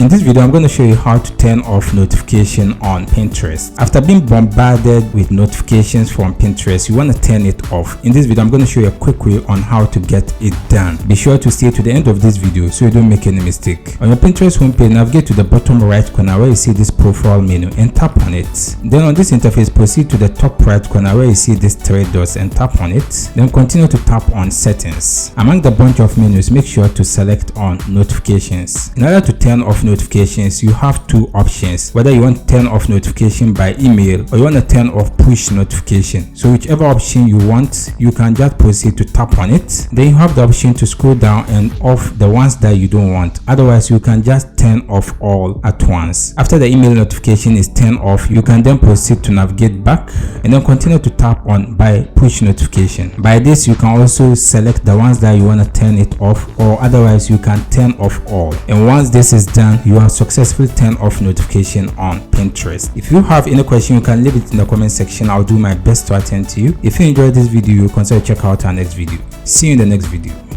In this video, I'm going to show you how to turn off notification on Pinterest. After being bombarded with notifications from Pinterest, you want to turn it off. In this video, I'm going to show you a quick way on how to get it done. Be sure to stay to the end of this video so you don't make any mistake. On your Pinterest homepage, navigate to the bottom right corner where you see this profile menu and tap on it. Then on this interface, proceed to the top right corner where you see these three dots and tap on it. Then continue to tap on settings. Among the bunch of menus, make sure to select on notifications. In order to turn off notifications, you have two options, whether you want to turn off notification by email or you want to turn off push notification. So whichever option you want, you can just proceed to tap on it. Then you have the option to scroll down and off the ones that you don't want. Otherwise, you can just turn off all at once. After the email notification is turned off, you can then proceed to navigate back and then continue to tap on by push notification. By this, you can also select the ones that you want to turn it off, or otherwise you can turn off all. And once this is done, you have successfully turned off notification on Pinterest. If you have any question, you can leave it in the comment section. I'll do my best to attend to you. If you enjoyed this video, consider check out our next video. See you in the next video.